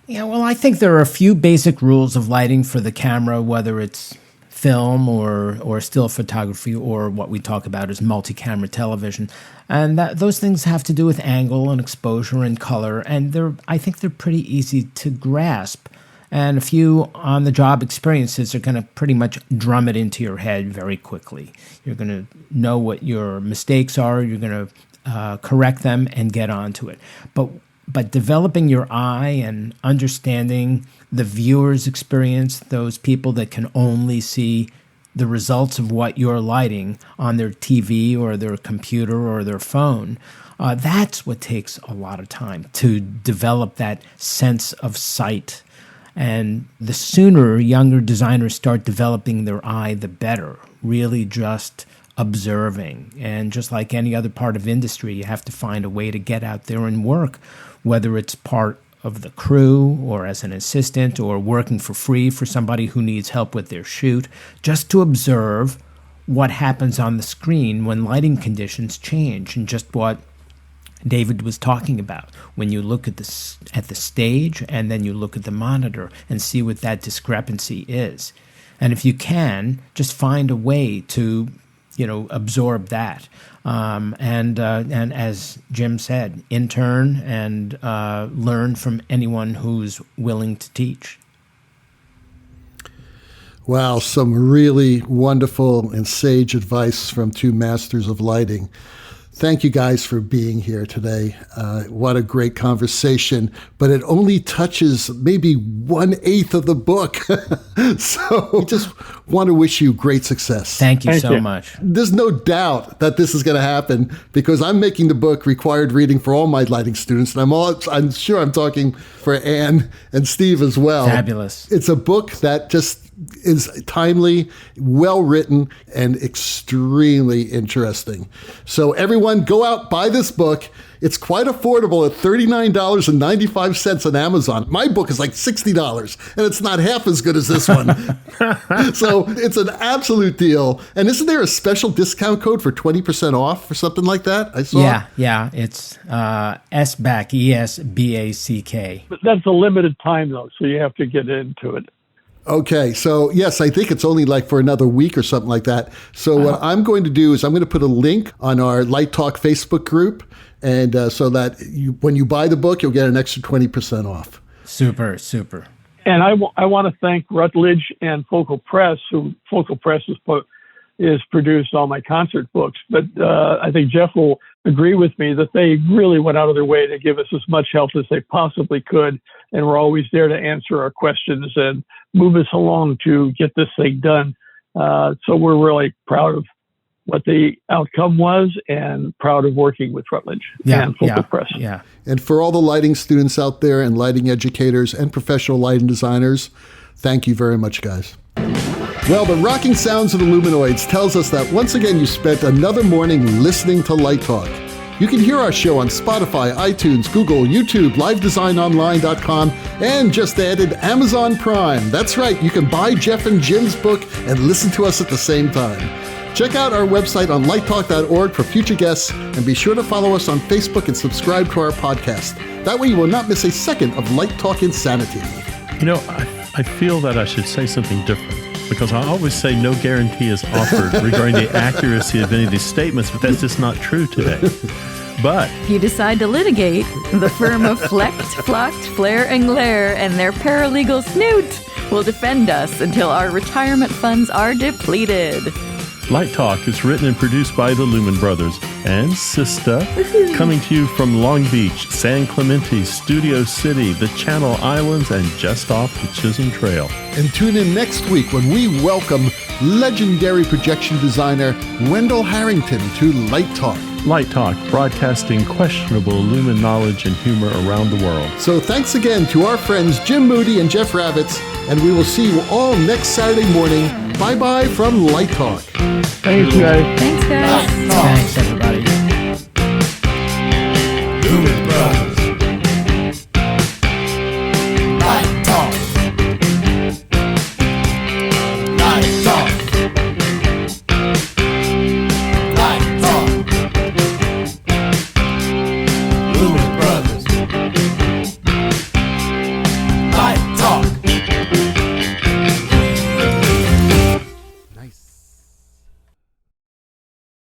Yeah, well, I think there are a few basic rules of lighting for the camera, whether it's film or still photography, or what we talk about as multi-camera television. And those things have to do with angle and exposure and color, and I think they're pretty easy to grasp. And a few on-the-job experiences are going to pretty much drum it into your head very quickly. You're going to know what your mistakes are, you're going to correct them and get onto it. But developing your eye and understanding the viewer's experience, those people that can only see the results of what you're lighting on their TV or their computer or their phone, that's what takes a lot of time to develop that sense of sight. And the sooner younger designers start developing their eye, the better. Really just observing. And just like any other part of industry, you have to find a way to get out there and work, whether it's part of the crew or as an assistant or working for free for somebody who needs help with their shoot, just to observe what happens on the screen when lighting conditions change, and just what David was talking about. When you look at the stage and then you look at the monitor and see what that discrepancy is. And if you can, just find a way to absorb that. And as Jim said, intern and learn from anyone who's willing to teach. Wow, some really wonderful and sage advice from two masters of lighting. Thank you guys for being here today. What a great conversation, but it only touches maybe 1/8 of the book. So I just want to wish you great success. Thank you so much. There's no doubt that this is going to happen, because I'm making the book required reading for all my lighting students, and I'm sure I'm talking for Ann and Steve as well. Fabulous. It's a book that just is timely, well written, and extremely interesting. So everyone, go out, buy this book. It's quite affordable at $39.95 on Amazon. My book is like $60, and it's not half as good as this one. So it's an absolute deal. And isn't there a special discount code for 20% off or something like that? I saw. Yeah. It's ESBACK, ESBACK. But that's a limited time, though, so you have to get into it. Okay, so yes, I think it's only like for another week or something like that. So what I'm going to do is I'm going to put a link on our Light Talk Facebook group, and so that when you buy the book, you'll get an extra 20% off. Super, super. And I want to thank Rutledge and Focal Press, who Focal Press is produced all my concert books. But I think Jeff will agree with me that they really went out of their way to give us as much help as they possibly could, and were always there to answer our questions and move us along to get this thing done. So we're really proud of what the outcome was, and proud of working with Rutledge and Focal Press. Yeah. And for all the lighting students out there and lighting educators and professional lighting designers, thank you very much, guys. Well, the rocking sounds of the Luminoids tells us that once again you spent another morning listening to Light Talk. You can hear our show on Spotify, iTunes, Google, YouTube, livedesignonline.com, and just added Amazon Prime. That's right, you can buy Jeff and Jim's book and listen to us at the same time. Check out our website on lighttalk.org for future guests, and be sure to follow us on Facebook and subscribe to our podcast. That way you will not miss a second of Light Talk insanity. You know, I feel that I should say something different, because I always say no guarantee is offered regarding the accuracy of any of these statements, but that's just not true today. But if you decide to litigate, the firm of Flecht, Flocht, Flair, and Glare and their paralegal Snoot will defend us until our retirement funds are depleted. Light Talk is written and produced by the Lumen Brothers and Sistah, coming to you from Long Beach, San Clemente, Studio City, the Channel Islands, and just off the Chisholm Trail. And tune in next week when we welcome legendary projection designer Wendell Harrington to Light Talk. Light Talk, broadcasting questionable Lumen knowledge and humor around the world. So thanks again to our friends Jim Moody and Jeff Ravitz, and we will see you all next Saturday morning. Bye-bye from Light Talk. Thanks, guys. Thanks, guys. Thanks, everyone.